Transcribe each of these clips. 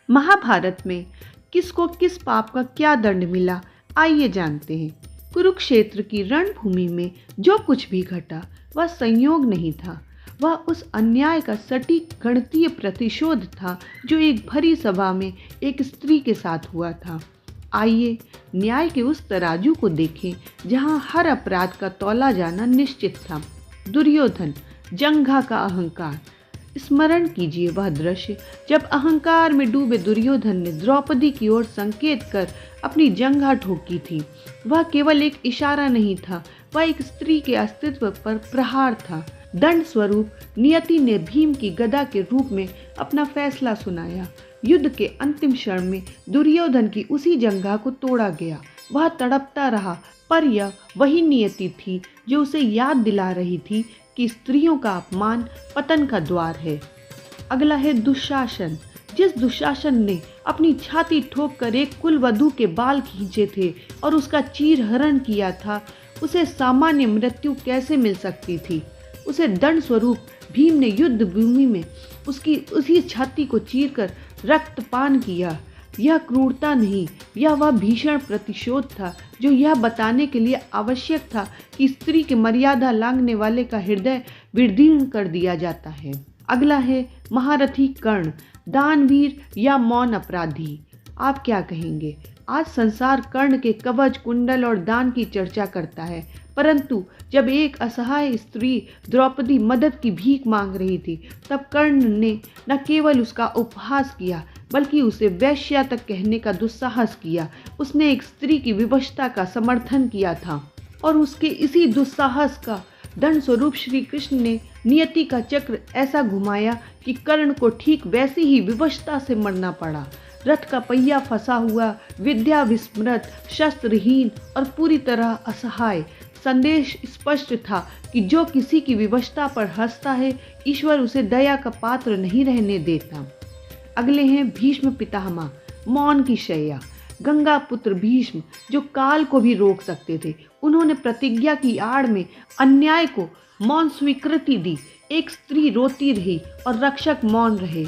महाभारत में किसको किस पाप का क्या दंड मिला, आइए जानते हैं। कुरुक्षेत्र की रणभूमि में जो कुछ भी घटा वह संयोग नहीं था, वह उस अन्याय का सटीक गणितीय प्रतिशोध था जो एक भरी सभा में एक स्त्री के साथ हुआ था। आइए न्याय के उस तराजू को देखें जहां हर अपराध का तौला जाना निश्चित था। दुर्योधन, जंघा का अहंकार। स्मरण कीजिए वह दृश्य जब अहंकार में डूबे दुर्योधन ने द्रौपदी की ओर संकेत कर अपनी जंघा ठोकी थी। वह केवल एक इशारा नहीं था, वह एक स्त्री के अस्तित्व पर प्रहार था। दंड स्वरूप नियति ने भीम की गदा के रूप में अपना फैसला सुनाया। युद्ध के अंतिम क्षण में दुर्योधन की उसी जंघा को तोड़ा गया। वह तड़पता रहा, पर यह वही नियति थी जो उसे याद दिला रही थी कि स्त्रियों का अपमान पतन का द्वार है। अगला है दुशासन। जिस दुशासन ने अपनी छाती ठोक कर एक कुलवधू के बाल खींचे थे और उसका चीरहरण किया था, उसे सामान्य मृत्यु कैसे मिल सकती थी। उसे दंड स्वरूप भीम ने युद्ध भूमि में उसकी उसी छाती को चीरकर रक्तपान किया। यह क्रूरता नहीं, यह वह भीषण प्रतिशोध था जो यह बताने के लिए आवश्यक था कि स्त्री के मर्यादा लांघने वाले का हृदय विदीर्ण कर दिया जाता है। अगला है महारथी कर्ण, दानवीर या मौन अपराधी। आप क्या कहेंगे? आज संसार कर्ण के कवच, कुंडल और दान की चर्चा करता है, परंतु जब एक असहाय स्त्री द्रौपदी मदद की भीख मांग रही थी, तब कर्ण ने न केवल उसका उपहास किया बल्कि उसे वेश्या तक कहने का दुस्साहस किया। उसने एक स्त्री की विवशता का समर्थन किया था और उसके इसी दुस्साहस का दंड स्वरूप श्री कृष्ण ने नियति का चक्र ऐसा घुमाया कि कर्ण को ठीक वैसी ही विवशता से मरना पड़ा। रथ का पहिया फंसा हुआ, विद्या विस्मृत, शस्त्रहीन और पूरी तरह असहाय। संदेश स्पष्ट था कि जो किसी की विवशता पर हंसता है, ईश्वर उसे दया का पात्र नहीं रहने देता। अगले हैं भीष्म पितामह, मौन की शैया। गंगा पुत्र भीष्म जो काल को भी रोक सकते थे, उन्होंने प्रतिज्ञा की आड़ में अन्याय को मौन स्वीकृति दी। एक स्त्री रोती रही और रक्षक मौन रहे।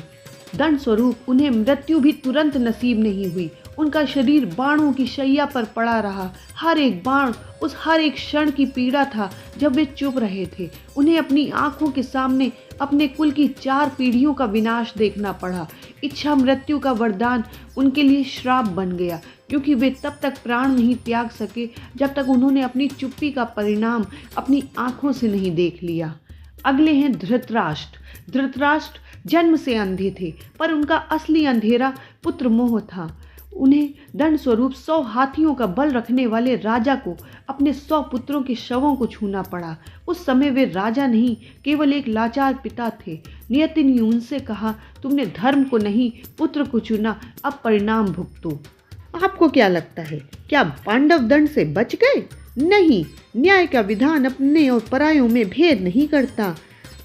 दंड स्वरूप उन्हें मृत्यु भी तुरंत नसीब नहीं हुई। उनका शरीर बाणों की शैया पर पड़ा रहा। हर एक बाण उस हर एक क्षण की पीड़ा था जब वे चुप रहे थे। उन्हें अपनी आंखों के सामने अपने कुल की 4 पीढ़ियों का विनाश देखना पड़ा। इच्छा मृत्यु का वरदान उनके लिए श्राप बन गया, क्योंकि वे तब तक प्राण नहीं त्याग सके जब तक उन्होंने अपनी चुप्पी का परिणाम अपनी आंखों से नहीं देख लिया। अगले हैं धृतराष्ट्र। धृतराष्ट्र जन्म से अंधे थे, पर उनका असली अंधेरा पुत्र मोह था। उन्हें दंड स्वरूप 100 हाथियों का बल रखने वाले राजा को अपने 100 पुत्रों के शवों को छूना पड़ा। उस समय वे राजा नहीं, केवल एक लाचार पिता थे। नियति ने उनसे कहा, तुमने धर्म को नहीं पुत्र को चुना, अब परिणाम भुगतो। आपको क्या लगता है, क्या पांडव दंड से बच गए? नहीं, न्याय का विधान अपने और परायों में भेद नहीं करता।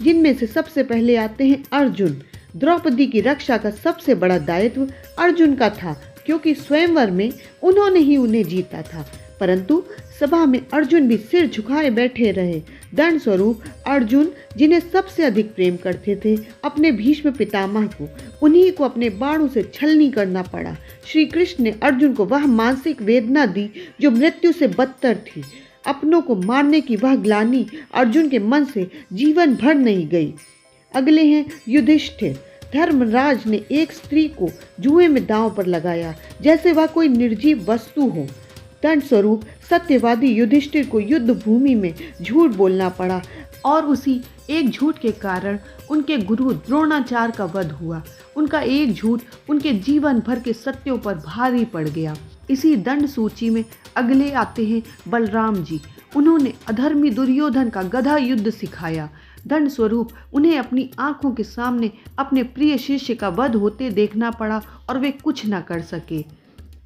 जिनमें से सबसे पहले आते हैं अर्जुन। द्रौपदी की रक्षा का सबसे बड़ा दायित्व अर्जुन का था, क्योंकि स्वयंवर में उन्होंने ही उन्हें जीता था। परंतु सभा में अर्जुन भी सिर झुकाए बैठे रहे। दंड स्वरूप अर्जुन, जिन्हें सबसे अधिक प्रेम करते थे, अपने भीष्म पितामह को, उन्हीं को अपने बाणों से छलनी करना पड़ा। श्री कृष्ण ने अर्जुन को वह मानसिक वेदना दी जो मृत्यु से बदतर थी। अपनों को मारने की वह ग्लानि अर्जुन के मन से जीवन भर नहीं गई। अगले हैं युधिष्ठिर। धर्मराज ने एक स्त्री को जुए में दांव पर लगाया, जैसे वह कोई निर्जीव वस्तु हो। दंड स्वरूप सत्यवादी युधिष्ठिर को युद्ध भूमि में झूठ बोलना पड़ा और उसी एक झूठ के कारण उनके गुरु द्रोणाचार्य का वध हुआ। उनका एक झूठ उनके जीवन भर के सत्यों पर भारी पड़ गया। इसी दंड सूची में अगले आते हैं बलराम जी। उन्होंने अधर्मी दुर्योधन का गधा युद्ध सिखाया। दंड स्वरूप उन्हें अपनी आंखों के सामने अपने प्रिय शिष्य का वध होते देखना पड़ा और वे कुछ न कर सके।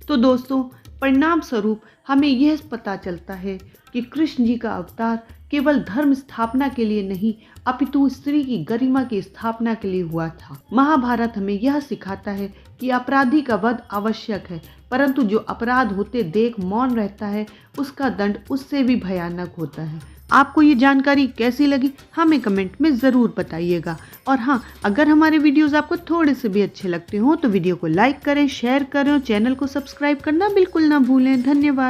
तो दोस्तों, परिणाम स्वरूप हमें यह पता चलता है कि कृष्ण जी का अवतार केवल धर्म स्थापना के लिए नहीं, अपितु स्त्री की गरिमा की स्थापना के लिए हुआ था। महाभारत हमें यह सिखाता है कि अपराधी का वध आवश्यक है, परंतु जो अपराध होते देख मौन रहता है, उसका दंड उससे भी भयानक होता है। आपको ये जानकारी कैसी लगी हमें कमेंट में ज़रूर बताइएगा। और हाँ, अगर हमारे वीडियोस आपको थोड़े से भी अच्छे लगते हों तो वीडियो को लाइक करें, शेयर करें और चैनल को सब्सक्राइब करना बिल्कुल ना भूलें। धन्यवाद।